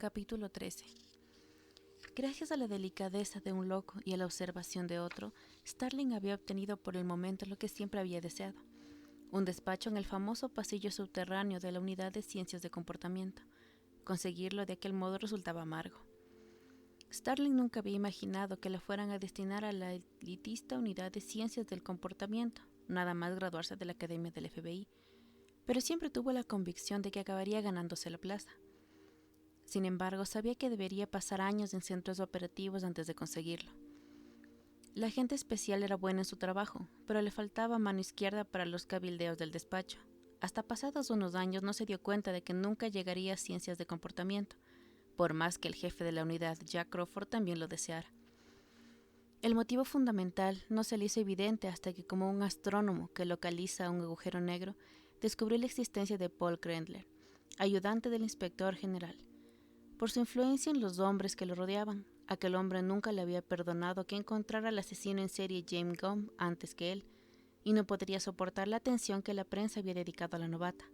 Capítulo 13. Gracias a la delicadeza de un loco y a la observación de otro, Starling había obtenido por el momento lo que siempre había deseado: un despacho en el famoso pasillo subterráneo de la Unidad de Ciencias de Comportamiento. Conseguirlo de aquel modo resultaba amargo. Starling nunca había imaginado que la fueran a destinar a la elitista Unidad de Ciencias del Comportamiento, nada más graduarse de la Academia del FBI, pero siempre tuvo la convicción de que acabaría ganándose la plaza. Sin embargo, sabía que debería pasar años en centros operativos antes de conseguirlo. La agente especial era buena en su trabajo, pero le faltaba mano izquierda para los cabildeos del despacho. Hasta pasados unos años no se dio cuenta de que nunca llegaría a ciencias de comportamiento, por más que el jefe de la unidad, Jack Crawford, también lo deseara. El motivo fundamental no se le hizo evidente hasta que, como un astrónomo que localiza un agujero negro, descubrió la existencia de Paul Krendler, ayudante del inspector general. Por su influencia en los hombres que lo rodeaban, aquel hombre nunca le había perdonado que encontrara al asesino en serie James Gumb antes que él, y no podría soportar la atención que la prensa había dedicado a la novata.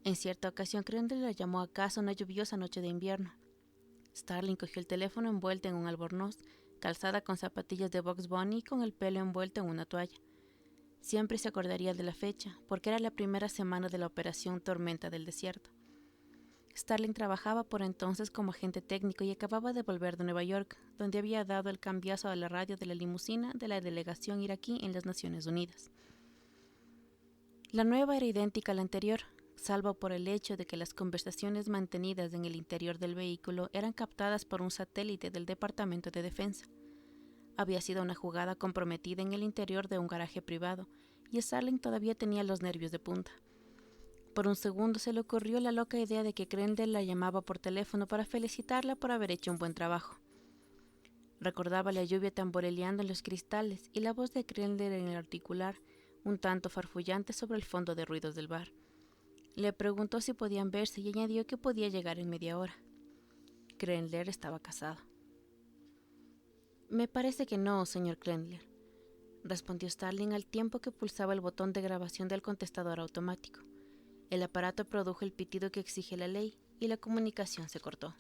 En cierta ocasión, Krendler la llamó a casa una lluviosa noche de invierno. Starling cogió el teléfono envuelta en un albornoz, calzada con zapatillas de Bugs Bunny y con el pelo envuelto en una toalla. Siempre se acordaría de la fecha, porque era la primera semana de la operación Tormenta del Desierto. Starling trabajaba por entonces como agente técnico y acababa de volver de Nueva York, donde había dado el cambiazo a la radio de la limusina de la delegación iraquí en las Naciones Unidas. La nueva era idéntica a la anterior, salvo por el hecho de que las conversaciones mantenidas en el interior del vehículo eran captadas por un satélite del Departamento de Defensa. Había sido una jugada comprometida en el interior de un garaje privado, y Starling todavía tenía los nervios de punta. Por un segundo se le ocurrió la loca idea de que Krendler la llamaba por teléfono para felicitarla por haber hecho un buen trabajo. Recordaba la lluvia tamboreleando en los cristales y la voz de Krendler en el auricular, un tanto farfullante sobre el fondo de ruidos del bar. Le preguntó si podían verse y añadió que podía llegar en media hora. Krendler estaba casado. «Me parece que no, señor Krendler», respondió Starling al tiempo que pulsaba el botón de grabación del contestador automático. El aparato produjo el pitido que exige la ley y la comunicación se cortó.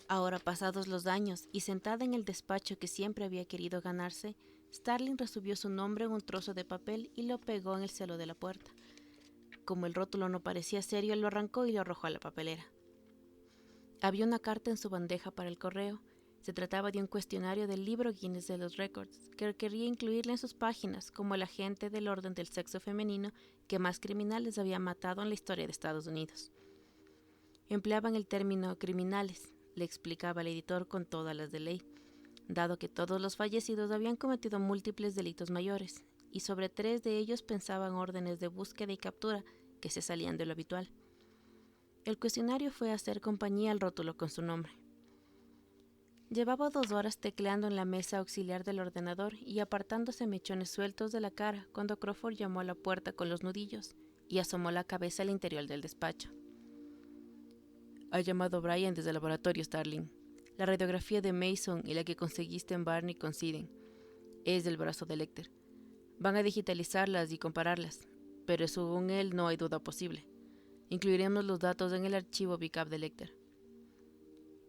Ahora, pasados los años y sentada en el despacho que siempre había querido ganarse, Starling resubió su nombre en un trozo de papel y lo pegó en el celo de la puerta. Como el rótulo no parecía serio, lo arrancó y lo arrojó a la papelera. Había una carta en su bandeja para el correo. Se trataba de un cuestionario del libro Guinness de los Récords, que quería incluirle en sus páginas como el agente del orden del sexo femenino que más criminales había matado en la historia de Estados Unidos. Empleaban el término criminales, le explicaba el editor con todas las de ley, dado que todos los fallecidos habían cometido múltiples delitos mayores, y sobre 3 de ellos pensaban órdenes de búsqueda y captura que se salían de lo habitual. El cuestionario fue a hacer compañía al rótulo con su nombre. Llevaba 2 horas tecleando en la mesa auxiliar del ordenador y apartándose mechones sueltos de la cara cuando Crawford llamó a la puerta con los nudillos y asomó la cabeza al interior del despacho. «Ha llamado Brian desde el laboratorio, Starling. La radiografía de Mason y la que conseguiste en Barney coinciden. Es del brazo de Lecter. Van a digitalizarlas y compararlas, pero según él no hay duda posible. Incluiremos los datos en el archivo BICAP de Lecter».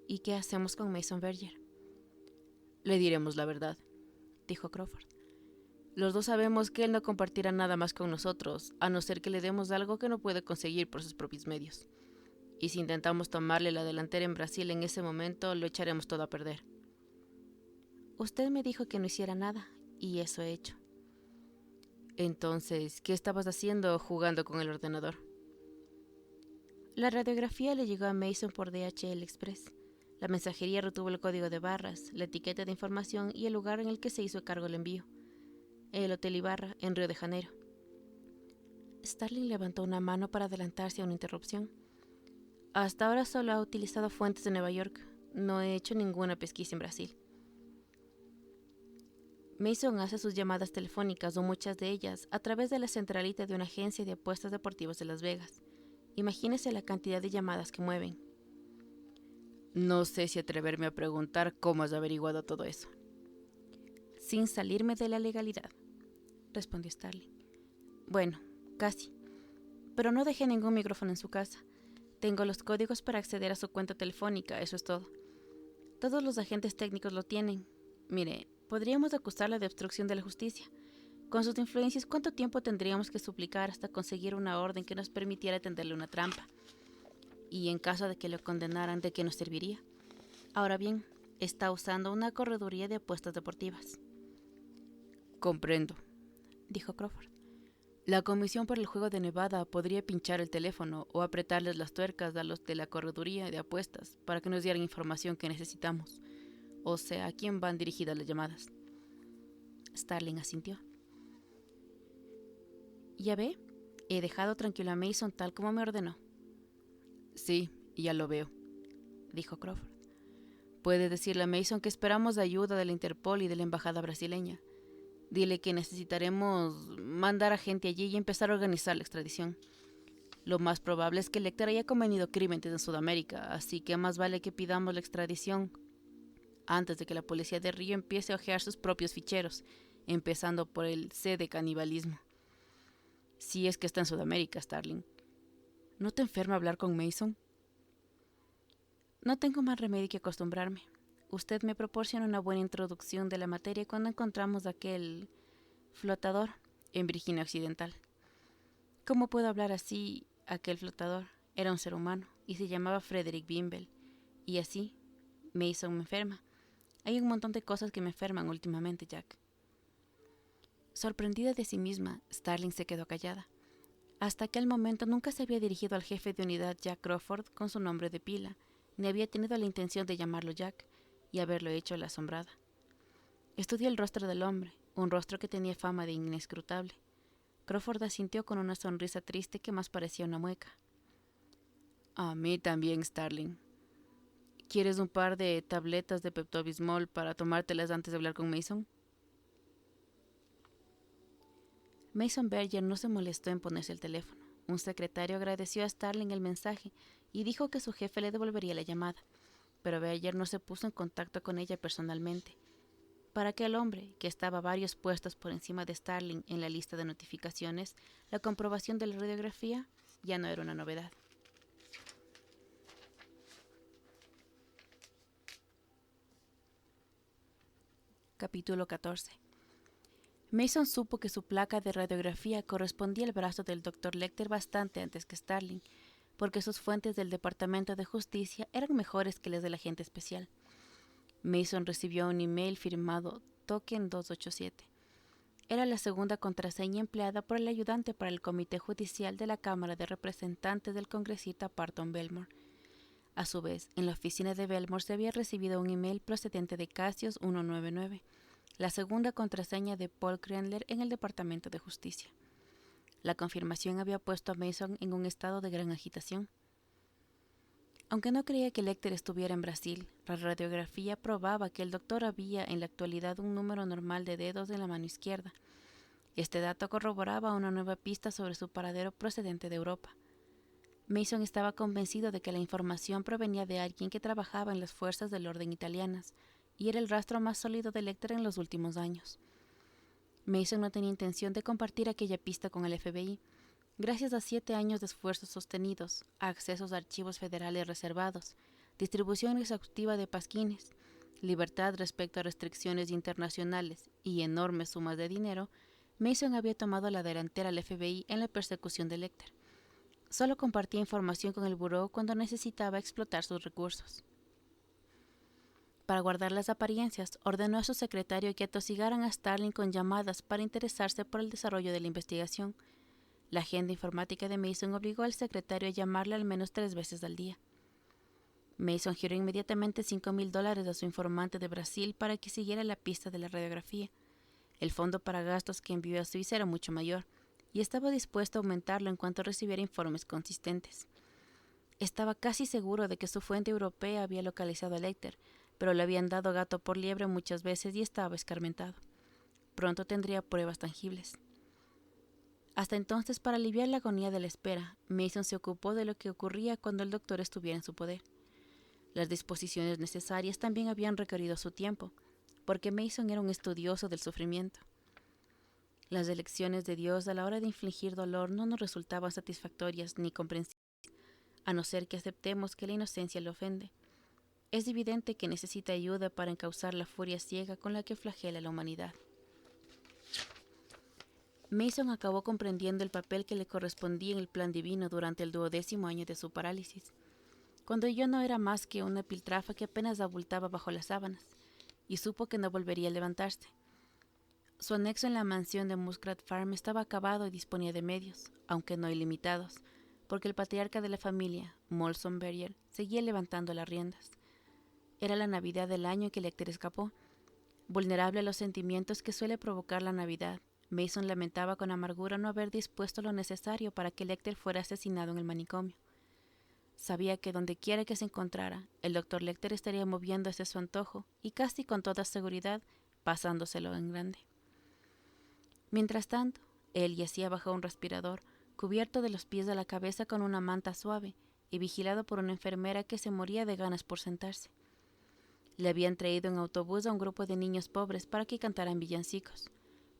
«¿Y qué hacemos con Mason Verger?» «Le diremos la verdad», dijo Crawford. «Los dos sabemos que él no compartirá nada más con nosotros, a no ser que le demos algo que no puede conseguir por sus propios medios. Y si intentamos tomarle la delantera en Brasil en ese momento, lo echaremos todo a perder». «Usted me dijo que no hiciera nada, y eso he hecho». «Entonces, ¿qué estabas haciendo jugando con el ordenador?» La radiografía le llegó a Mason por DHL Express. La mensajería retuvo el código de barras, la etiqueta de información y el lugar en el que se hizo cargo el envío: el Hotel Ibarra, en Río de Janeiro. Starling levantó una mano para adelantarse a una interrupción. «Hasta ahora solo ha utilizado fuentes de Nueva York. No he hecho ninguna pesquisa en Brasil». Mason hace sus llamadas telefónicas, o muchas de ellas, a través de la centralita de una agencia de apuestas deportivas de Las Vegas. Imagínese la cantidad de llamadas que mueven. «No sé si atreverme a preguntar cómo has averiguado todo eso». «Sin salirme de la legalidad», respondió Starling. «Bueno, casi. Pero no dejé ningún micrófono en su casa. Tengo los códigos para acceder a su cuenta telefónica, eso es todo. Todos los agentes técnicos lo tienen. Mire, podríamos acusarla de obstrucción de la justicia. Con sus influencias, ¿cuánto tiempo tendríamos que suplicar hasta conseguir una orden que nos permitiera tenderle una trampa? Y en caso de que lo condenaran, ¿de qué nos serviría? Ahora bien, está usando una correduría de apuestas deportivas. Comprendo, dijo Crawford. La Comisión por el Juego de Nevada podría pinchar el teléfono o apretarles las tuercas a los de la correduría de apuestas para que nos dieran información que necesitamos, o sea, a quién van dirigidas las llamadas. Starling asintió. ¿Ya ve? He dejado tranquilo a Mason tal como me ordenó. Sí, ya lo veo, dijo Crawford. Puedes decirle a Mason que esperamos ayuda de la Interpol y de la embajada brasileña. Dile que necesitaremos mandar a gente allí y empezar a organizar la extradición. Lo más probable es que Lecter haya cometido crímenes en Sudamérica, así que más vale que pidamos la extradición antes de que la policía de Río empiece a hojear sus propios ficheros, empezando por el C de canibalismo. Si es que está en Sudamérica, Starling. ¿No te enferma hablar con Mason? No tengo más remedio que acostumbrarme. Usted me proporciona una buena introducción de la materia cuando encontramos aquel flotador en Virginia Occidental. ¿Cómo puedo hablar así? Aquel flotador era un ser humano y se llamaba Frederick Bimbel. Y así, Mason me enferma. Hay un montón de cosas que me enferman últimamente, Jack. Sorprendida de sí misma, Starling se quedó callada. Hasta aquel momento nunca se había dirigido al jefe de unidad Jack Crawford con su nombre de pila, ni había tenido la intención de llamarlo Jack, y haberlo hecho la asombrada. Estudió el rostro del hombre, un rostro que tenía fama de inescrutable. Crawford asintió con una sonrisa triste que más parecía una mueca. A mí también, Starling. ¿Quieres un par de tabletas de Pepto-Bismol para tomártelas antes de hablar con Mason? Mason Berger no se molestó en ponerse el teléfono. Un secretario agradeció a Starling el mensaje y dijo que su jefe le devolvería la llamada, pero Berger no se puso en contacto con ella personalmente. Para aquel hombre, que estaba varios puestos por encima de Starling en la lista de notificaciones, la comprobación de la radiografía ya no era una novedad. Capítulo 14. Mason supo que su placa de radiografía correspondía al brazo del Dr. Lecter bastante antes que Starling, porque sus fuentes del Departamento de Justicia eran mejores que las del agente especial. Mason recibió un email firmado Token 287. Era la segunda contraseña empleada por el ayudante para el Comité Judicial de la Cámara de Representantes del congresista Parton Belmore. A su vez, en la oficina de Belmore se había recibido un email procedente de Cassius 199, la segunda contraseña de Paul Krendler en el Departamento de Justicia. La confirmación había puesto a Mason en un estado de gran agitación. Aunque no creía que Lecter estuviera en Brasil, la radiografía probaba que el doctor había en la actualidad un número normal de dedos en la mano izquierda. Este dato corroboraba una nueva pista sobre su paradero procedente de Europa. Mason estaba convencido de que la información provenía de alguien que trabajaba en las fuerzas del orden italianas, y era el rastro más sólido de Lecter en los últimos años. Mason no tenía intención de compartir aquella pista con el FBI. Gracias a 7 años de esfuerzos sostenidos, a accesos a archivos federales reservados, distribución exhaustiva de pasquines, libertad respecto a restricciones internacionales y enormes sumas de dinero, Mason había tomado la delantera al FBI en la persecución de Lecter. Solo compartía información con el buró cuando necesitaba explotar sus recursos. Para guardar las apariencias, ordenó a su secretario que atosigaran a Starling con llamadas para interesarse por el desarrollo de la investigación. La agenda informática de Mason obligó al secretario a llamarle al menos 3 veces al día. Mason giró inmediatamente $5,000 a su informante de Brasil para que siguiera la pista de la radiografía. El fondo para gastos que envió a Suiza era mucho mayor, y estaba dispuesto a aumentarlo en cuanto recibiera informes consistentes. Estaba casi seguro de que su fuente europea había localizado a Lecter, pero le habían dado gato por liebre muchas veces y estaba escarmentado. Pronto tendría pruebas tangibles. Hasta entonces, para aliviar la agonía de la espera, Mason se ocupó de lo que ocurría cuando el doctor estuviera en su poder. Las disposiciones necesarias también habían requerido su tiempo, porque Mason era un estudioso del sufrimiento. Las elecciones de Dios a la hora de infligir dolor no nos resultaban satisfactorias ni comprensibles. a no ser que aceptemos que la inocencia le ofende. Es evidente que necesita ayuda para encauzar la furia ciega con la que flagela a la humanidad. Mason acabó comprendiendo el papel que le correspondía en el plan divino durante el 12º año de su parálisis, cuando yo no era más que una piltrafa que apenas abultaba bajo las sábanas, y supo que no volvería a levantarse. Su anexo en la mansión de Muskrat Farm estaba acabado y disponía de medios, aunque no ilimitados, porque el patriarca de la familia, Molson Berger, seguía levantando las riendas. Era la Navidad del año en que Lecter escapó. Vulnerable a los sentimientos que suele provocar la Navidad, Mason lamentaba con amargura no haber dispuesto lo necesario para que Lecter fuera asesinado en el manicomio. Sabía que donde quiera que se encontrara, el Dr. Lecter estaría moviéndose a su antojo y casi con toda seguridad pasándoselo en grande. Mientras tanto, él yacía bajo un respirador, cubierto de los pies a la cabeza con una manta suave y vigilado por una enfermera que se moría de ganas por sentarse. Le habían traído en autobús a un grupo de niños pobres para que cantaran villancicos.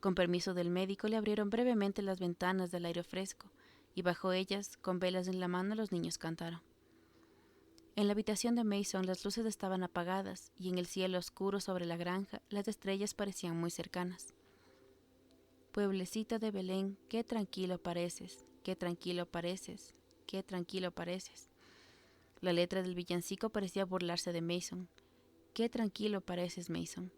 Con permiso del médico le abrieron brevemente las ventanas del aire fresco y bajo ellas, con velas en la mano, los niños cantaron. En la habitación de Mason las luces estaban apagadas y en el cielo oscuro sobre la granja las estrellas parecían muy cercanas. Pueblecito de Belén, qué tranquilo pareces, qué tranquilo pareces, qué tranquilo pareces. La letra del villancico parecía burlarse de Mason. Qué tranquilo pareces, Mason.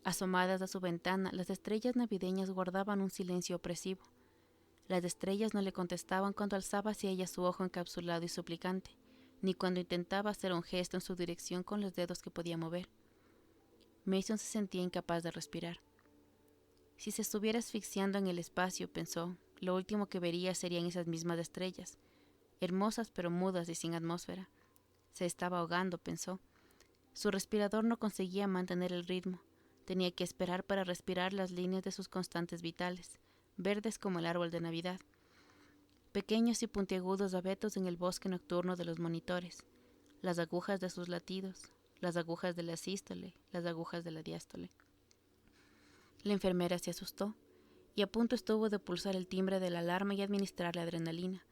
Asomadas a su ventana, las estrellas navideñas guardaban un silencio opresivo. Las estrellas no le contestaban cuando alzaba hacia ella su ojo encapsulado y suplicante, ni cuando intentaba hacer un gesto en su dirección con los dedos que podía mover. Mason se sentía incapaz de respirar. Si se estuviera asfixiando en el espacio, pensó, lo último que vería serían esas mismas estrellas, hermosas pero mudas y sin atmósfera. Se estaba ahogando, pensó. Su respirador no conseguía mantener el ritmo. Tenía que esperar para respirar las líneas de sus constantes vitales, verdes como el árbol de Navidad. Pequeños y puntiagudos abetos en el bosque nocturno de los monitores, las agujas de sus latidos, las agujas de la sístole, las agujas de la diástole. La enfermera se asustó y a punto estuvo de pulsar el timbre de la alarma y administrar la adrenalina.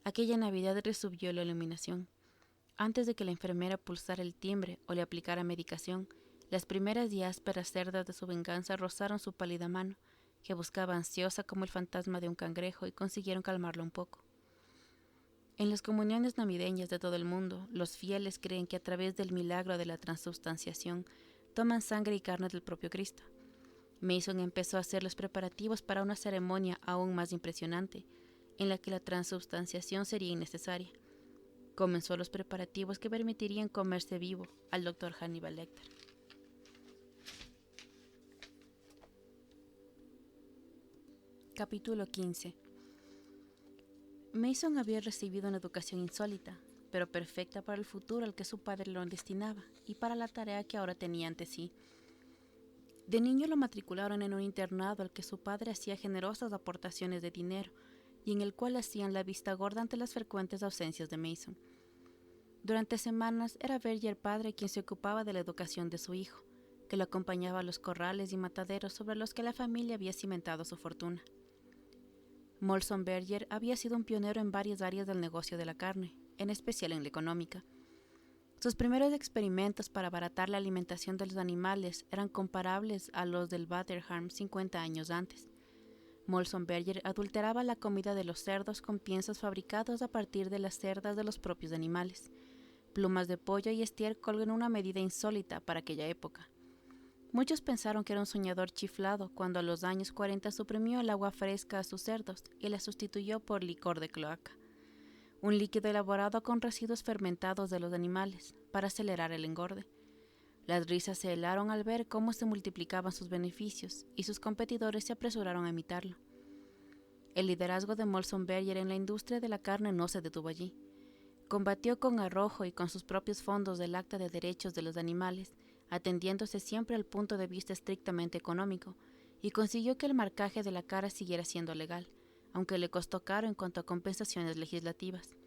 Aquella Navidad resubió la iluminación. Antes de que la enfermera pulsara el timbre o le aplicara medicación, las primeras y ásperas cerdas de su venganza rozaron su pálida mano, que buscaba ansiosa como el fantasma de un cangrejo, y consiguieron calmarlo un poco. En las comuniones navideñas de todo el mundo, los fieles creen que a través del milagro de la transubstanciación toman sangre y carne del propio Cristo. Mason empezó a hacer los preparativos para una ceremonia aún más impresionante, en la que la transubstanciación sería innecesaria. Comenzó los preparativos que permitirían comerse vivo al Dr. Hannibal Lecter. Capítulo 15. Mason había recibido una educación insólita, pero perfecta para el futuro al que su padre lo destinaba y para la tarea que ahora tenía ante sí. De niño lo matricularon en un internado al que su padre hacía generosas aportaciones de dinero y en el cual hacían la vista gorda ante las frecuentes ausencias de Mason. Durante semanas era Berger padre quien se ocupaba de la educación de su hijo, que lo acompañaba a los corrales y mataderos sobre los que la familia había cimentado su fortuna. Molson Berger había sido un pionero en varias áreas del negocio de la carne, en especial en la económica. Sus primeros experimentos para abaratar la alimentación de los animales eran comparables a los del Butterharm 50 años antes. Molson Berger adulteraba la comida de los cerdos con piensos fabricados a partir de las cerdas de los propios animales. Plumas de pollo y estiércol en una medida insólita para aquella época. Muchos pensaron que era un soñador chiflado cuando a los años 40 suprimió el agua fresca a sus cerdos y la sustituyó por licor de cloaca, un líquido elaborado con residuos fermentados de los animales para acelerar el engorde. Las risas se helaron al ver cómo se multiplicaban sus beneficios y sus competidores se apresuraron a imitarlo. El liderazgo de Molson Berger en la industria de la carne no se detuvo allí. Combatió con arrojo y con sus propios fondos del Acta de Derechos de los Animales, atendiéndose siempre al punto de vista estrictamente económico, y consiguió que el marcaje de la cara siguiera siendo legal, aunque le costó caro en cuanto a compensaciones legislativas.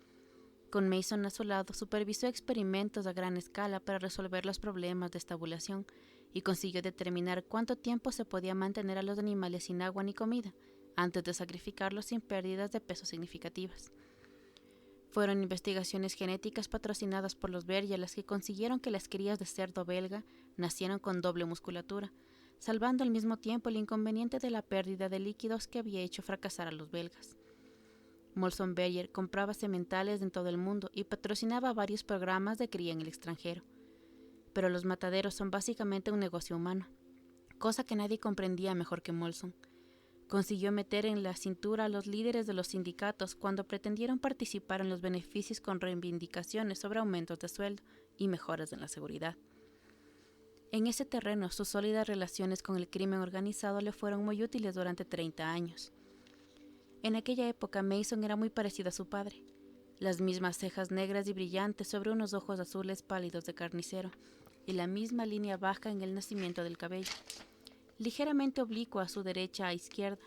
Con Mason a su lado, supervisó experimentos a gran escala para resolver los problemas de estabulación y consiguió determinar cuánto tiempo se podía mantener a los animales sin agua ni comida, antes de sacrificarlos sin pérdidas de peso significativas. Fueron investigaciones genéticas patrocinadas por los Berger las que consiguieron que las crías de cerdo belga nacieran con doble musculatura, salvando al mismo tiempo el inconveniente de la pérdida de líquidos que había hecho fracasar a los belgas. Molson Berger compraba sementales en todo el mundo y patrocinaba varios programas de cría en el extranjero. Pero los mataderos son básicamente un negocio humano, cosa que nadie comprendía mejor que Molson. Consiguió meter en la cintura a los líderes de los sindicatos cuando pretendieron participar en los beneficios con reivindicaciones sobre aumentos de sueldo y mejoras en la seguridad. En ese terreno, sus sólidas relaciones con el crimen organizado le fueron muy útiles durante 30 años. En aquella época, Mason era muy parecido a su padre. Las mismas cejas negras y brillantes sobre unos ojos azules pálidos de carnicero, y la misma línea baja en el nacimiento del cabello, ligeramente oblicua a su derecha a izquierda.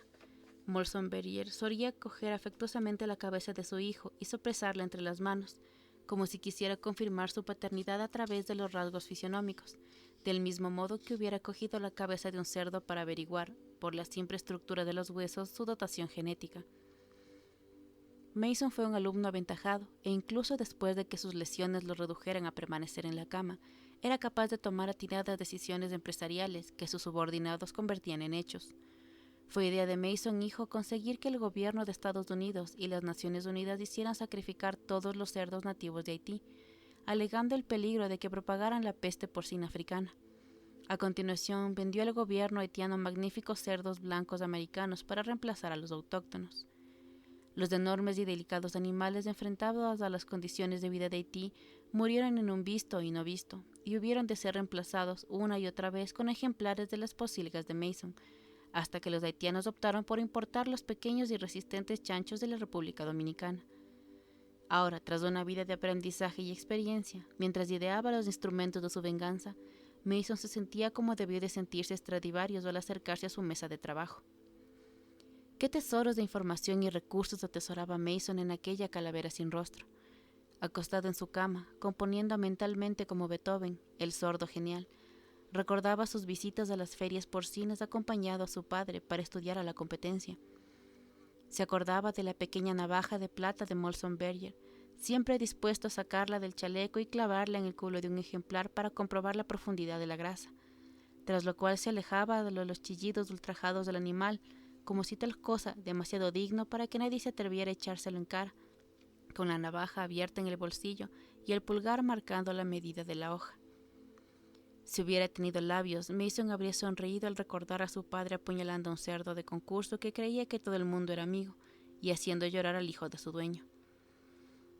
Molson Berger solía coger afectuosamente la cabeza de su hijo y sopresarla entre las manos, como si quisiera confirmar su paternidad a través de los rasgos fisionómicos, del mismo modo que hubiera cogido la cabeza de un cerdo para averiguar, por la simple estructura de los huesos, su dotación genética. Mason fue un alumno aventajado, e incluso después de que sus lesiones lo redujeran a permanecer en la cama, era capaz de tomar atinadas decisiones empresariales que sus subordinados convertían en hechos. Fue idea de Mason hijo conseguir que el gobierno de Estados Unidos y las Naciones Unidas hicieran sacrificar todos los cerdos nativos de Haití, alegando el peligro de que propagaran la peste porcina africana. A continuación, vendió al gobierno haitiano magníficos cerdos blancos americanos para reemplazar a los autóctonos. Los enormes y delicados animales enfrentados a las condiciones de vida de Haití murieron en un visto y no visto, y hubieron de ser reemplazados una y otra vez con ejemplares de las pocilgas de Mason, hasta que los haitianos optaron por importar los pequeños y resistentes chanchos de la República Dominicana. Ahora, tras una vida de aprendizaje y experiencia, mientras ideaba los instrumentos de su venganza, Mason se sentía como debió de sentirse Stradivarius al acercarse a su mesa de trabajo. ¿Qué tesoros de información y recursos atesoraba Mason en aquella calavera sin rostro? Acostado en su cama, componiendo mentalmente como Beethoven, el sordo genial, recordaba sus visitas a las ferias porcinas acompañado a su padre para estudiar a la competencia. Se acordaba de la pequeña navaja de plata de Molson Berger, siempre dispuesto a sacarla del chaleco y clavarla en el culo de un ejemplar para comprobar la profundidad de la grasa, tras lo cual se alejaba de los chillidos ultrajados del animal, como si tal cosa demasiado digno para que nadie se atreviera a echárselo en cara, con la navaja abierta en el bolsillo y el pulgar marcando la medida de la hoja. Si hubiera tenido labios, Mason habría sonreído al recordar a su padre apuñalando a un cerdo de concurso que creía que todo el mundo era amigo y haciendo llorar al hijo de su dueño.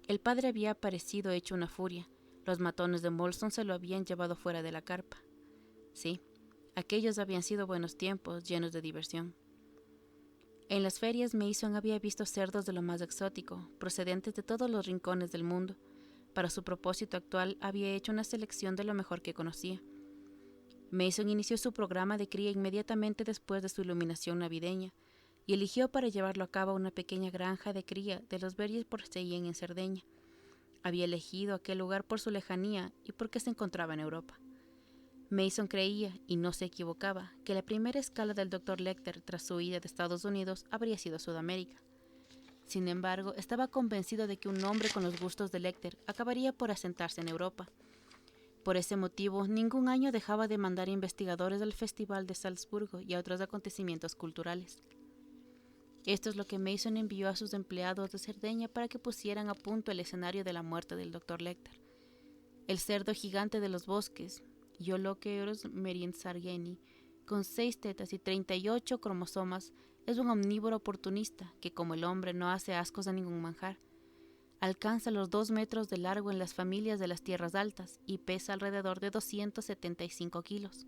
El padre había aparecido hecho una furia. Los matones de Molson se lo habían llevado fuera de la carpa. Sí, aquellos habían sido buenos tiempos, llenos de diversión. En las ferias Mason había visto cerdos de lo más exótico, procedentes de todos los rincones del mundo. Para su propósito actual había hecho una selección de lo mejor que conocía. Mason inició su programa de cría inmediatamente después de su iluminación navideña y eligió para llevarlo a cabo una pequeña granja de cría de los Berger Porcellin en Cerdeña. Había elegido aquel lugar por su lejanía y porque se encontraba en Europa. Mason creía, y no se equivocaba, que la primera escala del Dr. Lecter tras su huida de Estados Unidos habría sido Sudamérica. Sin embargo, estaba convencido de que un hombre con los gustos de Lecter acabaría por asentarse en Europa. Por ese motivo, ningún año dejaba de mandar investigadores al Festival de Salzburgo y a otros acontecimientos culturales. Esto es lo que Mason envió a sus empleados de Cerdeña para que pusieran a punto el escenario de la muerte del Dr. Lecter. El cerdo gigante de los bosques, Ioloceus meriensargeni, con 6 tetas y 38 cromosomas, es un omnívoro oportunista que, como el hombre, no hace ascos a ningún manjar. Alcanza los 2 metros de largo en las familias de las tierras altas y pesa alrededor de 275 kilos.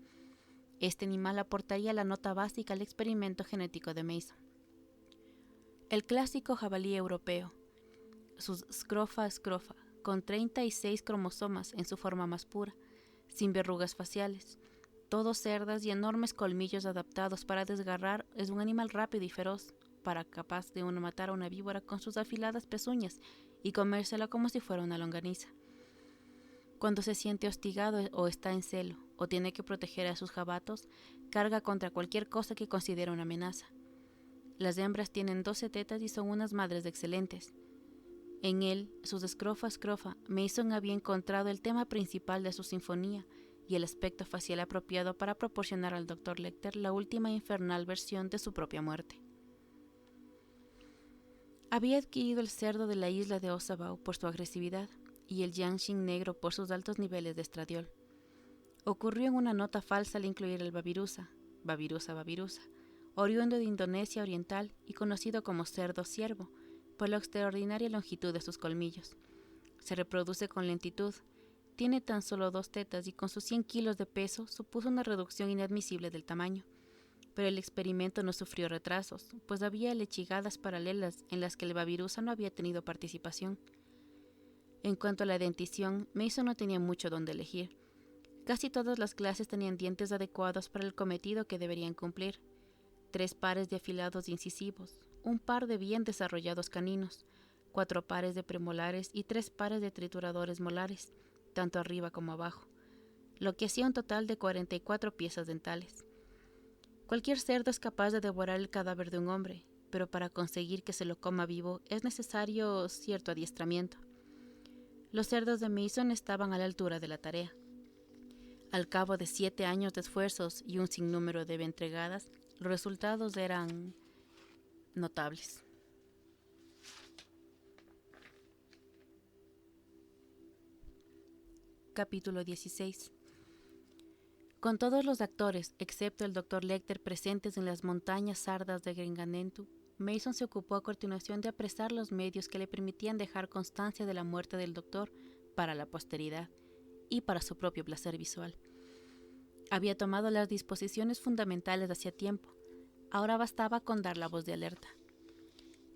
Este animal aportaría la nota básica al experimento genético de Mason. El clásico jabalí europeo, sus scrofa, con 36 cromosomas en su forma más pura, sin verrugas faciales, todos cerdas y enormes colmillos adaptados para desgarrar, es un animal rápido y feroz, capaz de matar a una víbora con sus afiladas pezuñas y comérsela como si fuera una longaniza. Cuando se siente hostigado o está en celo o tiene que proteger a sus jabatos, carga contra cualquier cosa que considere una amenaza. Las hembras tienen 12 tetas y son unas madres excelentes. En él, sus escrofa a escrofa, Mason había encontrado el tema principal de su sinfonía y el aspecto facial apropiado para proporcionar al Dr. Lecter la última infernal versión de su propia muerte. Había adquirido el cerdo de la isla de Osabao por su agresividad y el Yanshin negro por sus altos niveles de estradiol. Ocurrió en una nota falsa al incluir el babirusa, oriundo de Indonesia Oriental y conocido como cerdo ciervo, por la extraordinaria longitud de sus colmillos. Se reproduce con lentitud, tiene tan solo 2 tetas y con sus 100 kilos de peso supuso una reducción inadmisible del tamaño. Pero el experimento no sufrió retrasos, pues había lechigadas paralelas en las que el babirusa no había tenido participación. En cuanto a la dentición, Mason no tenía mucho donde elegir. Casi todas las clases tenían dientes adecuados para el cometido que deberían cumplir. 3 pares de afilados incisivos, un par de bien desarrollados caninos, 4 pares de premolares y 3 pares de trituradores molares, tanto arriba como abajo, lo que hacía un total de 44 piezas dentales. Cualquier cerdo es capaz de devorar el cadáver de un hombre, pero para conseguir que se lo coma vivo es necesario cierto adiestramiento. Los cerdos de Mason estaban a la altura de la tarea. Al cabo de 7 años de esfuerzos y un sinnúmero de entregadas, los resultados eran notables. Capítulo 16. Con todos los actores, excepto el Dr. Lecter, presentes en las montañas sardas de Gringanentu, Mason se ocupó a continuación de apresar los medios que le permitían dejar constancia de la muerte del doctor para la posteridad y para su propio placer visual. Había tomado las disposiciones fundamentales hacía tiempo, ahora bastaba con dar la voz de alerta.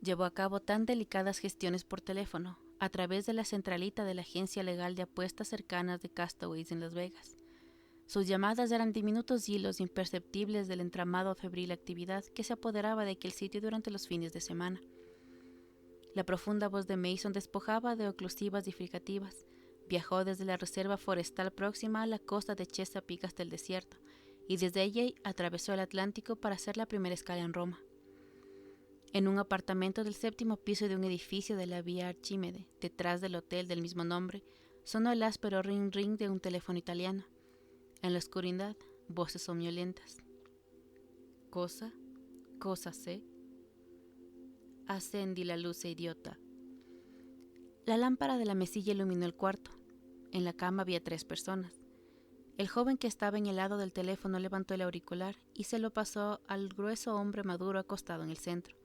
Llevó a cabo tan delicadas gestiones por teléfono, a través de la centralita de la agencia legal de apuestas cercanas de Castaways en Las Vegas. Sus llamadas eran diminutos hilos imperceptibles del entramado febril actividad que se apoderaba de aquel sitio durante los fines de semana. La profunda voz de Mason despojaba de oclusivas y fricativas. Viajó desde la reserva forestal próxima a la costa de Chesapeake hasta el desierto, y desde allí atravesó el Atlántico para hacer la primera escala en Roma. En un apartamento del 7º piso de un edificio de la Vía Archímede, detrás del hotel del mismo nombre, sonó el áspero ring-ring de un teléfono italiano. En la oscuridad, voces somnolentas. Cosa sé. Acendí la luz, idiota. La lámpara de la mesilla iluminó el cuarto. En la cama había 3 personas. El joven que estaba en el lado del teléfono levantó el auricular y se lo pasó al grueso hombre maduro acostado en el centro.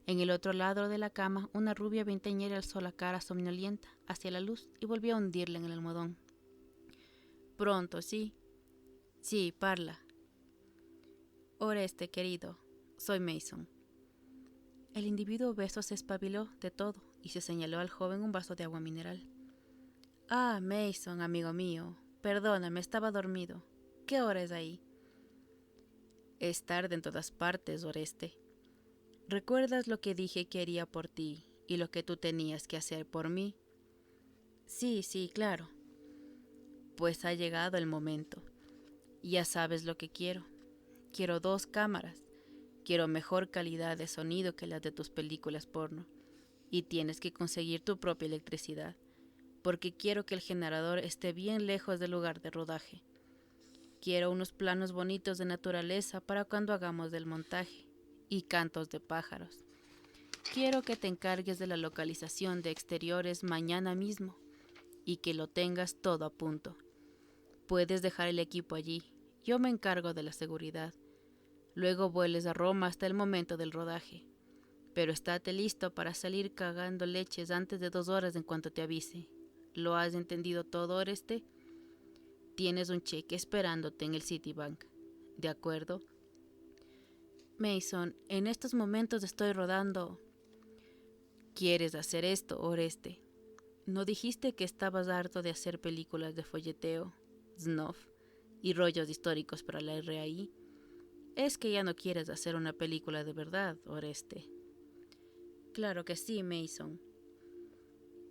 En el otro lado de la cama, una rubia veinteañera alzó la cara somnolienta hacia la luz y volvió a hundirla en el almohadón. Pronto, sí. Sí, parla. Oreste, querido, soy Mason. El individuo obeso se espabiló de todo y se señaló al joven un vaso de agua mineral. Ah, Mason, amigo mío, perdóname, estaba dormido. ¿Qué hora es ahí? Es tarde en todas partes, Oreste. ¿Recuerdas lo que dije que haría por ti y lo que tú tenías que hacer por mí? Sí, claro. Pues ha llegado el momento. Ya sabes lo que quiero. Quiero 2 cámaras. Quiero mejor calidad de sonido que las de tus películas porno. Y tienes que conseguir tu propia electricidad, porque quiero que el generador esté bien lejos del lugar de rodaje. Quiero unos planos bonitos de naturaleza para cuando hagamos del montaje, y cantos de pájaros. Quiero que te encargues de la localización de exteriores mañana mismo, y que lo tengas todo a punto. Puedes dejar el equipo allí, yo me encargo de la seguridad. Luego vueles a Roma hasta el momento del rodaje. Pero estate listo para salir cagando leches antes de 2 horas en cuanto te avise. ¿Lo has entendido todo, Oreste? Tienes un cheque esperándote en el Citibank. ¿De acuerdo? Mason, en estos momentos estoy rodando. ¿Quieres hacer esto, Oreste? ¿No dijiste que estabas harto de hacer películas de folleteo, snuff y rollos históricos para la RAI? Es que ya no quieres hacer una película de verdad, Oreste. Claro que sí, Mason.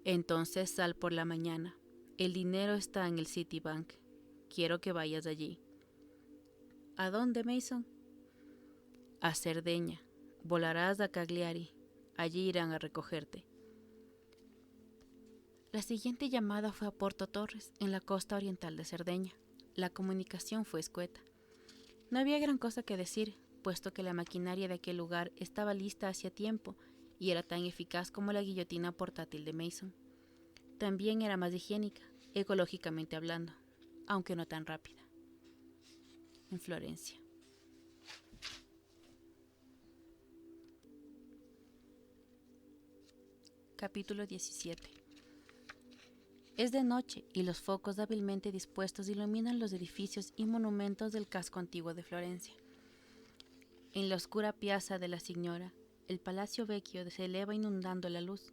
Entonces sal por la mañana. El dinero está en el Citibank. Quiero que vayas allí. ¿A dónde, Mason? A Cerdeña. Volarás a Cagliari. Allí irán a recogerte. La siguiente llamada fue a Porto Torres, en la costa oriental de Cerdeña. La comunicación fue escueta. No había gran cosa que decir, puesto que la maquinaria de aquel lugar estaba lista hacía tiempo y era tan eficaz como la guillotina portátil de Mason. También era más higiénica, ecológicamente hablando, aunque no tan rápida. En Florencia. Capítulo 17. Es de noche y los focos hábilmente dispuestos iluminan los edificios y monumentos del casco antiguo de Florencia. En la oscura piazza de la Signora, el Palacio Vecchio se eleva inundando la luz,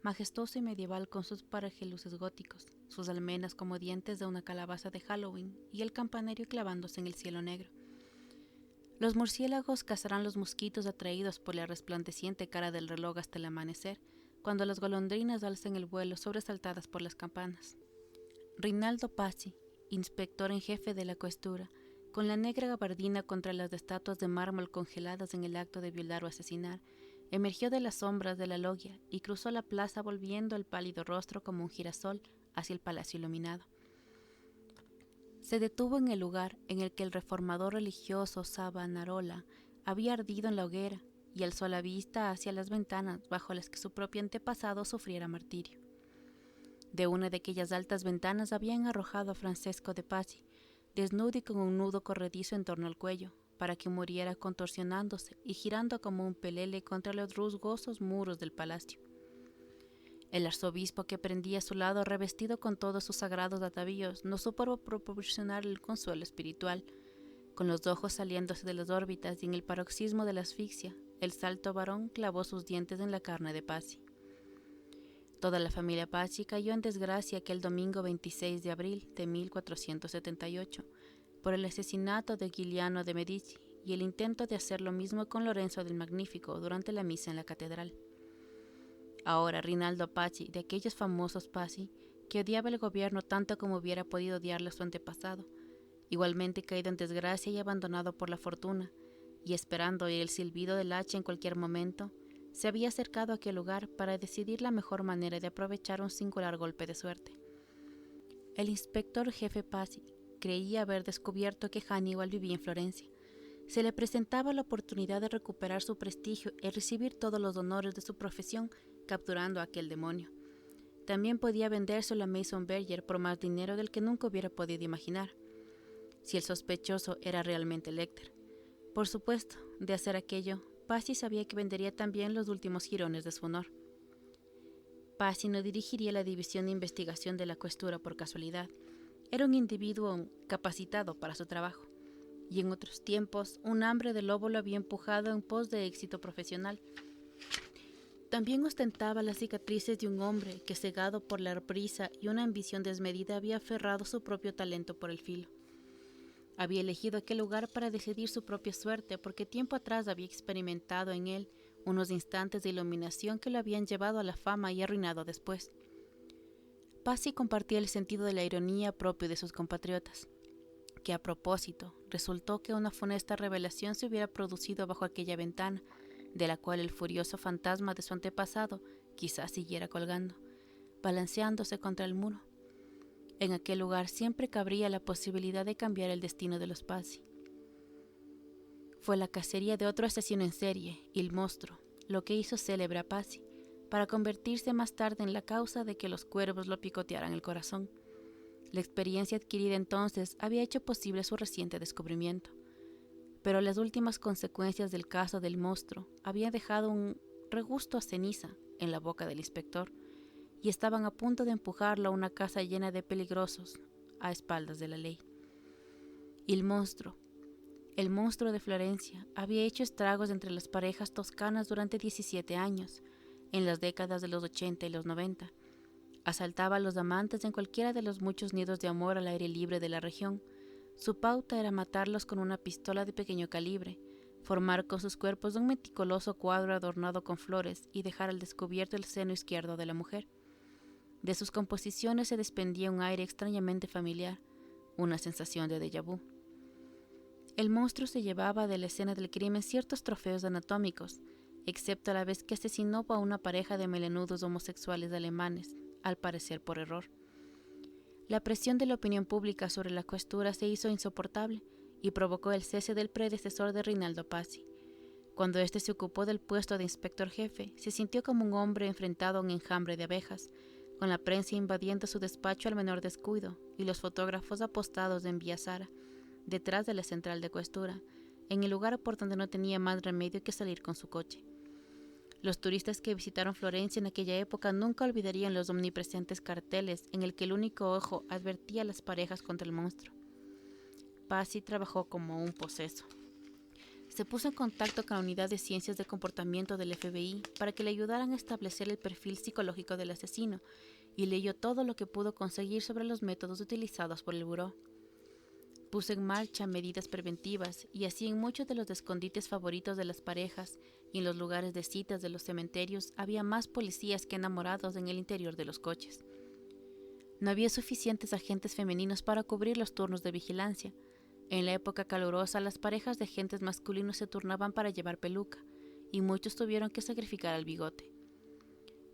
majestuoso y medieval con sus parageluces góticos, sus almenas como dientes de una calabaza de Halloween y el campanario clavándose en el cielo negro. Los murciélagos cazarán los mosquitos atraídos por la resplandeciente cara del reloj hasta el amanecer, cuando las golondrinas alcen el vuelo sobresaltadas por las campanas. Rinaldo Pazzi, inspector en jefe de la Questura, con la negra gabardina contra las estatuas de mármol congeladas en el acto de violar o asesinar, emergió de las sombras de la loggia y cruzó la plaza volviendo el pálido rostro como un girasol hacia el palacio iluminado. Se detuvo en el lugar en el que el reformador religioso Savonarola había ardido en la hoguera y alzó la vista hacia las ventanas bajo las que su propio antepasado sufriera martirio. De una de aquellas altas ventanas habían arrojado a Francesco de Pazzi, desnudo y con un nudo corredizo en torno al cuello, para que muriera contorsionándose y girando como un pelele contra los rusgosos muros del palacio. El arzobispo que prendía a su lado, revestido con todos sus sagrados atavíos, no supo proporcionarle el consuelo espiritual. Con los ojos saliéndose de las órbitas y en el paroxismo de la asfixia, el salto varón clavó sus dientes en la carne de Pazzi. Toda la familia Pazzi cayó en desgracia aquel domingo 26 de abril de 1478 por el asesinato de Giuliano de Medici y el intento de hacer lo mismo con Lorenzo del Magnífico durante la misa en la catedral. Ahora Rinaldo Pazzi, de aquellos famosos Pazzi, que odiaba el gobierno tanto como hubiera podido odiarlo su antepasado, igualmente caído en desgracia y abandonado por la fortuna, y esperando oír el silbido del hacha en cualquier momento, se había acercado a aquel lugar para decidir la mejor manera de aprovechar un singular golpe de suerte. El inspector jefe Pazzi creía haber descubierto que Hannibal vivía en Florencia. Se le presentaba la oportunidad de recuperar su prestigio y recibir todos los honores de su profesión capturando a aquel demonio. También podía vendérselo a Mason Berger por más dinero del que nunca hubiera podido imaginar, si el sospechoso era realmente Lecter. Por supuesto, de hacer aquello, Pazzi sabía que vendería también los últimos jirones de su honor. Pazzi no dirigiría la división de investigación de la Questura por casualidad. Era un individuo capacitado para su trabajo, y en otros tiempos un hambre de lobo lo había empujado en pos de éxito profesional. También ostentaba las cicatrices de un hombre que, cegado por la prisa y una ambición desmedida, había aferrado su propio talento por el filo. Había elegido aquel lugar para decidir su propia suerte porque tiempo atrás había experimentado en él unos instantes de iluminación que lo habían llevado a la fama y arruinado después. Pazzi compartía el sentido de la ironía propio de sus compatriotas, que a propósito resultó que una funesta revelación se hubiera producido bajo aquella ventana, de la cual el furioso fantasma de su antepasado quizás siguiera colgando, balanceándose contra el muro. En aquel lugar siempre cabría la posibilidad de cambiar el destino de los Pazzi. Fue la cacería de otro asesino en serie, el monstruo, lo que hizo célebre a Pazzi, para convertirse más tarde en la causa de que los cuervos lo picotearan el corazón. La experiencia adquirida entonces había hecho posible su reciente descubrimiento, pero las últimas consecuencias del caso del monstruo habían dejado un regusto a ceniza en la boca del inspector, y estaban a punto de empujarlo a una casa llena de peligrosos, a espaldas de la ley. Y el monstruo de Florencia, había hecho estragos entre las parejas toscanas durante 17 años, en las décadas de los 80 y los 90. Asaltaba a los amantes en cualquiera de los muchos nidos de amor al aire libre de la región. Su pauta era matarlos con una pistola de pequeño calibre, formar con sus cuerpos un meticuloso cuadro adornado con flores y dejar al descubierto el seno izquierdo de la mujer. De sus composiciones se desprendía un aire extrañamente familiar, una sensación de déjà vu. El monstruo se llevaba de la escena del crimen ciertos trofeos anatómicos, excepto a la vez que asesinó a una pareja de melenudos homosexuales alemanes, al parecer por error. La presión de la opinión pública sobre la Questura se hizo insoportable y provocó el cese del predecesor de Rinaldo Pazzi. Cuando éste se ocupó del puesto de inspector jefe, se sintió como un hombre enfrentado a un enjambre de abejas, con la prensa invadiendo su despacho al menor descuido y los fotógrafos apostados en Vía Sara, detrás de la central de Questura, en el lugar por donde no tenía más remedio que salir con su coche. Los turistas que visitaron Florencia en aquella época nunca olvidarían los omnipresentes carteles en el que el único ojo advertía a las parejas contra el monstruo. Pazzi trabajó como un poseso. Se puso en contacto con la Unidad de Ciencias de Comportamiento del FBI para que le ayudaran a establecer el perfil psicológico del asesino y leyó todo lo que pudo conseguir sobre los métodos utilizados por el buró. Puso en marcha medidas preventivas y así en muchos de los escondites favoritos de las parejas y en los lugares de citas de los cementerios había más policías que enamorados en el interior de los coches. No había suficientes agentes femeninos para cubrir los turnos de vigilancia. En la época calurosa, las parejas de agentes masculinos se turnaban para llevar peluca, y muchos tuvieron que sacrificar al bigote.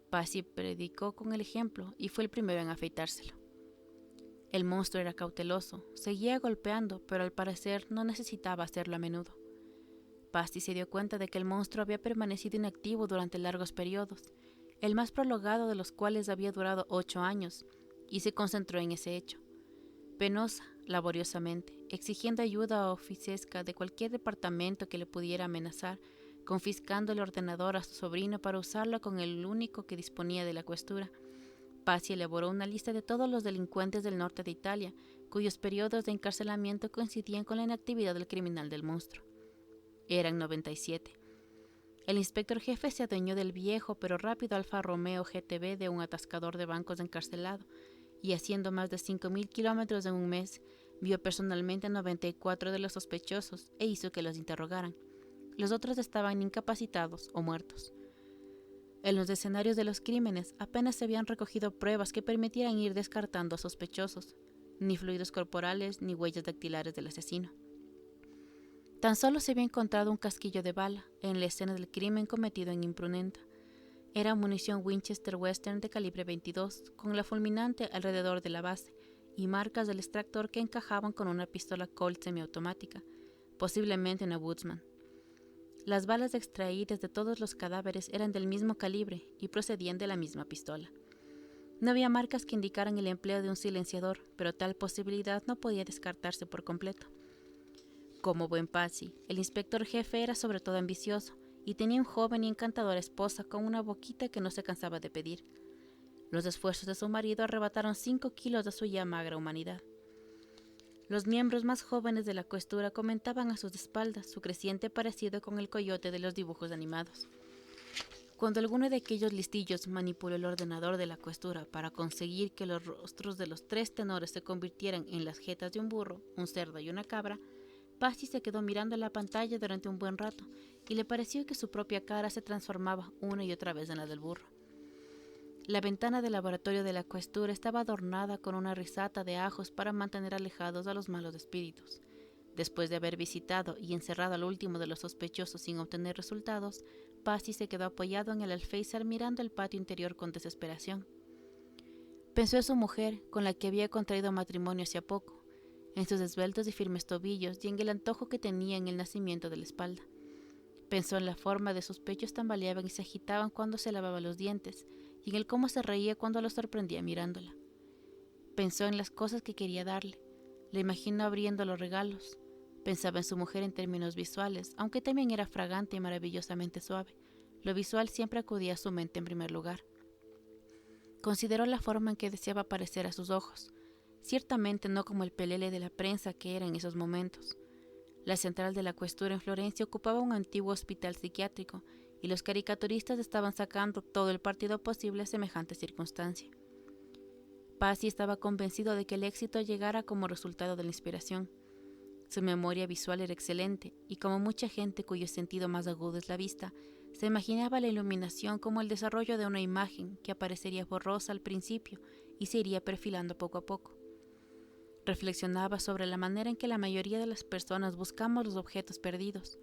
Pazzi predicó con el ejemplo y fue el primero en afeitárselo. El monstruo era cauteloso, seguía golpeando, pero al parecer no necesitaba hacerlo a menudo. Pazzi se dio cuenta de que el monstruo había permanecido inactivo durante largos periodos, el más prolongado de los cuales había durado 8 años, y se concentró en ese hecho. Penosa, laboriosamente, exigiendo ayuda oficiesca de cualquier departamento que le pudiera amenazar, confiscando el ordenador a su sobrino para usarlo con el único que disponía de la Questura. Pazzi elaboró una lista de todos los delincuentes del norte de Italia, cuyos periodos de encarcelamiento coincidían con la inactividad del criminal del monstruo. Eran 97. El inspector jefe se adueñó del viejo pero rápido Alfa Romeo GTB de un atascador de bancos encarcelado, y haciendo más de 5.000 kilómetros en un mes, vio personalmente a 94 de los sospechosos e hizo que los interrogaran. Los otros estaban incapacitados o muertos. En los escenarios de los crímenes apenas se habían recogido pruebas que permitieran ir descartando a sospechosos, ni fluidos corporales ni huellas dactilares del asesino. Tan solo se había encontrado un casquillo de bala en la escena del crimen cometido en Impruneta. Era munición Winchester Western de calibre 22, con la fulminante alrededor de la base y marcas del extractor que encajaban con una pistola Colt semiautomática, posiblemente una Woodsman. Las balas extraídas de todos los cadáveres eran del mismo calibre y procedían de la misma pistola. No había marcas que indicaran el empleo de un silenciador, pero tal posibilidad no podía descartarse por completo. Como buen Pazzi, el inspector jefe era sobre todo ambicioso y tenía un joven y encantadora esposa con una boquita que no se cansaba de pedir. Los esfuerzos de su marido arrebataron 5 kilos de su ya magra humanidad. Los miembros más jóvenes de la Questura comentaban a sus espaldas su creciente parecido con el coyote de los dibujos animados. Cuando alguno de aquellos listillos manipuló el ordenador de la Questura para conseguir que los rostros de los 3 tenores se convirtieran en las jetas de un burro, un cerdo y una cabra, Pazzi se quedó mirando la pantalla durante un buen rato y le pareció que su propia cara se transformaba una y otra vez en la del burro. La ventana del laboratorio de la Questura estaba adornada con una risata de ajos para mantener alejados a los malos espíritus. Después de haber visitado y encerrado al último de los sospechosos sin obtener resultados, Pazzi se quedó apoyado en el alféizar mirando el patio interior con desesperación. Pensó en su mujer, con la que había contraído matrimonio hacía poco, en sus esbeltos y firmes tobillos y en el antojo que tenía en el nacimiento de la espalda. Pensó en la forma de sus pechos tambaleaban y se agitaban cuando se lavaba los dientes, y en el cómo se reía cuando lo sorprendía mirándola. Pensó en las cosas que quería darle. Le imaginó abriendo los regalos. Pensaba en su mujer en términos visuales, aunque también era fragante y maravillosamente suave. Lo visual siempre acudía a su mente en primer lugar. Consideró la forma en que deseaba parecer a sus ojos. Ciertamente no como el pelele de la prensa que era en esos momentos. La central de la Questura en Florencia ocupaba un antiguo hospital psiquiátrico y los caricaturistas estaban sacando todo el partido posible a semejante circunstancia. Pazzi estaba convencido de que el éxito llegara como resultado de la inspiración. Su memoria visual era excelente y como mucha gente cuyo sentido más agudo es la vista, se imaginaba la iluminación como el desarrollo de una imagen que aparecería borrosa al principio y se iría perfilando poco a poco. Reflexionaba sobre la manera en que la mayoría de las personas buscamos los objetos perdidos.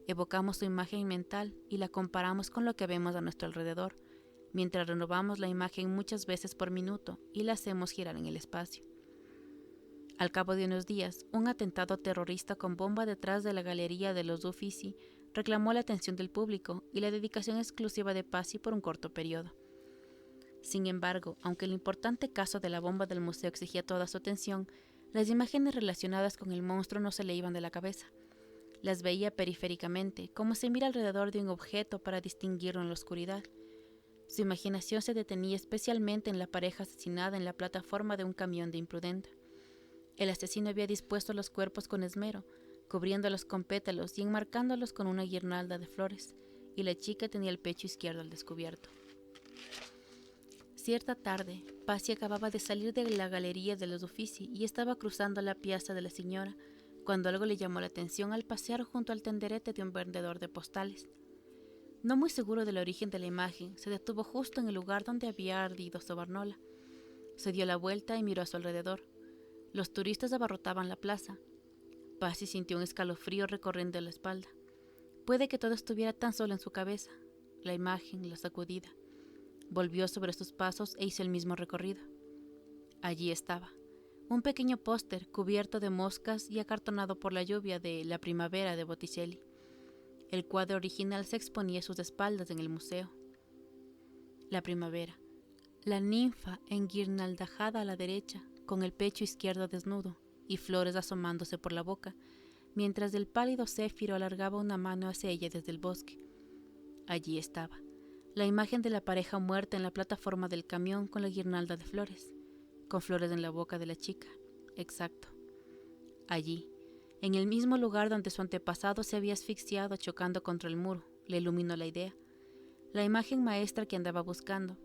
Evocamos su imagen mental y la comparamos con lo que vemos a nuestro alrededor, mientras renovamos la imagen muchas veces por minuto y la hacemos girar en el espacio. Al cabo de unos días, un atentado terrorista con bomba detrás de la galería de los Uffizi reclamó la atención del público y la dedicación exclusiva de Pazzi por un corto periodo. Sin embargo, aunque el importante caso de la bomba del museo exigía toda su atención, las imágenes relacionadas con el monstruo no se le iban de la cabeza. Las veía periféricamente, como se mira alrededor de un objeto para distinguirlo en la oscuridad. Su imaginación se detenía especialmente en la pareja asesinada en la plataforma de un camión de imprudente. El asesino había dispuesto los cuerpos con esmero, cubriéndolos con pétalos y enmarcándolos con una guirnalda de flores, y la chica tenía el pecho izquierdo al descubierto. Cierta tarde, Pazzi acababa de salir de la galería de los Uffizi y estaba cruzando la piazza de la Señora, cuando algo le llamó la atención al pasear junto al tenderete de un vendedor de postales. No muy seguro del origen de la imagen, se detuvo justo en el lugar donde había ardido su barnola. Se dio la vuelta y miró a su alrededor. Los turistas abarrotaban la plaza. Pazzi sintió un escalofrío recorriendo la espalda. Puede que todo estuviera tan solo en su cabeza, la imagen, la sacudida. Volvió sobre sus pasos e hizo el mismo recorrido. Allí estaba, un pequeño póster cubierto de moscas y acartonado por la lluvia de La primavera de Botticelli. El cuadro original se exponía a sus espaldas en el museo. La primavera, la ninfa enguirnaldajada a la derecha, con el pecho izquierdo desnudo y flores asomándose por la boca, mientras el pálido céfiro alargaba una mano hacia ella desde el bosque. Allí estaba, la imagen de la pareja muerta en la plataforma del camión con la guirnalda de flores, con flores en la boca de la chica. Exacto. Allí, en el mismo lugar donde su antepasado se había asfixiado chocando contra el muro, le iluminó la idea. La imagen maestra que andaba buscando,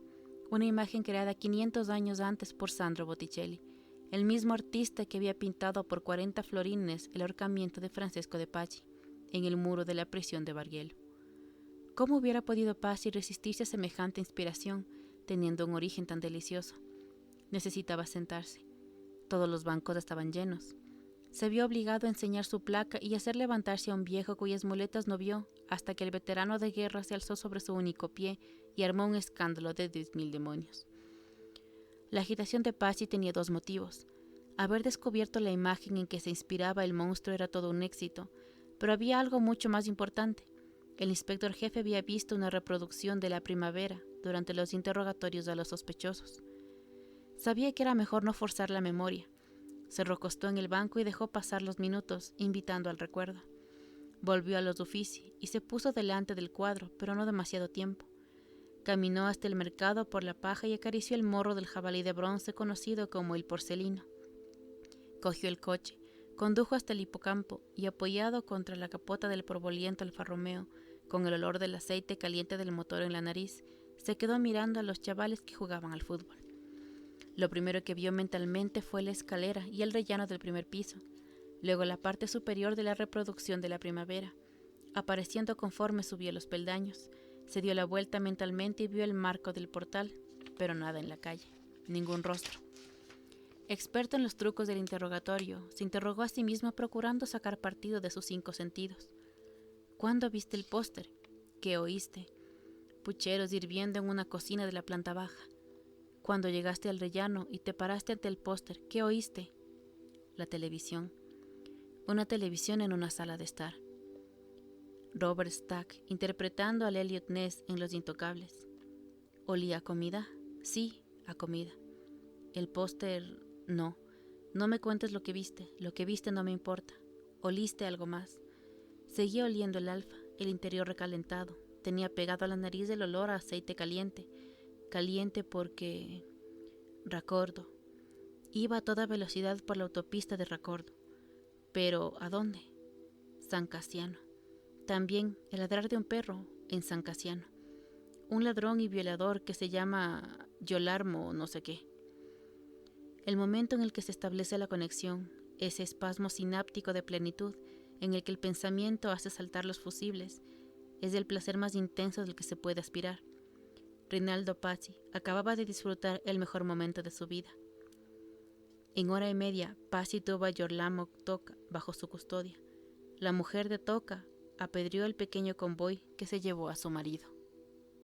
una imagen creada 500 años antes por Sandro Botticelli, el mismo artista que había pintado por 40 florines el ahorcamiento de Francesco de Pazzi en el muro de la prisión de Bargello. ¿Cómo hubiera podido Pazzi resistirse a semejante inspiración, teniendo un origen tan delicioso? Necesitaba sentarse. Todos los bancos estaban llenos. Se vio obligado a enseñar su placa y hacer levantarse a un viejo cuyas muletas no vio, hasta que el veterano de guerra se alzó sobre su único pie y armó un escándalo de 10.000 demonios. La agitación de Pazzi tenía dos motivos. Haber descubierto la imagen en que se inspiraba el monstruo era todo un éxito, pero había algo mucho más importante. El inspector jefe había visto una reproducción de La primavera durante los interrogatorios a los sospechosos. Sabía que era mejor no forzar la memoria. Se recostó en el banco y dejó pasar los minutos, invitando al recuerdo. Volvió a los Uffizi y se puso delante del cuadro, pero no demasiado tiempo. Caminó hasta el mercado por la paja y acarició el morro del jabalí de bronce conocido como el porcelino. Cogió el coche, condujo hasta el hipocampo y, apoyado contra la capota del polvoriento Alfa Romeo, con el olor del aceite caliente del motor en la nariz, se quedó mirando a los chavales que jugaban al fútbol. Lo primero que vio mentalmente fue la escalera y el rellano del primer piso, luego la parte superior de la reproducción de La primavera. Apareciendo conforme subió los peldaños, se dio la vuelta mentalmente y vio el marco del portal, pero nada en la calle, ningún rostro. Experto en los trucos del interrogatorio, se interrogó a sí mismo procurando sacar partido de sus 5 sentidos. ¿Cuándo viste el póster? ¿Qué oíste? Pucheros hirviendo en una cocina de la planta baja. Cuando llegaste al rellano y te paraste ante el póster, ¿qué oíste? La televisión. Una televisión en una sala de estar. Robert Stack interpretando al Elliot Ness en Los Intocables. ¿Olía a comida? Sí, a comida. El póster, no. No me cuentes lo que viste no me importa. Oliste algo más. Seguía oliendo el alfa, el interior recalentado. Tenía pegado a la nariz el olor a aceite caliente. Caliente porque... Raccordo. Iba a toda velocidad por la autopista de Raccordo. ¿Pero a dónde? San Cassiano. También el ladrar de un perro en San Cassiano. Un ladrón y violador que se llama Yolarmo o no sé qué. El momento en el que se establece la conexión, ese espasmo sináptico de plenitud en el que el pensamiento hace saltar los fusibles, es el placer más intenso del que se puede aspirar. Rinaldo Pazzi acababa de disfrutar el mejor momento de su vida. En hora y media, Pazzi tuvo a Girolamo Tocca bajo su custodia. La mujer de Tocca apedreó el pequeño convoy que se llevó a su marido.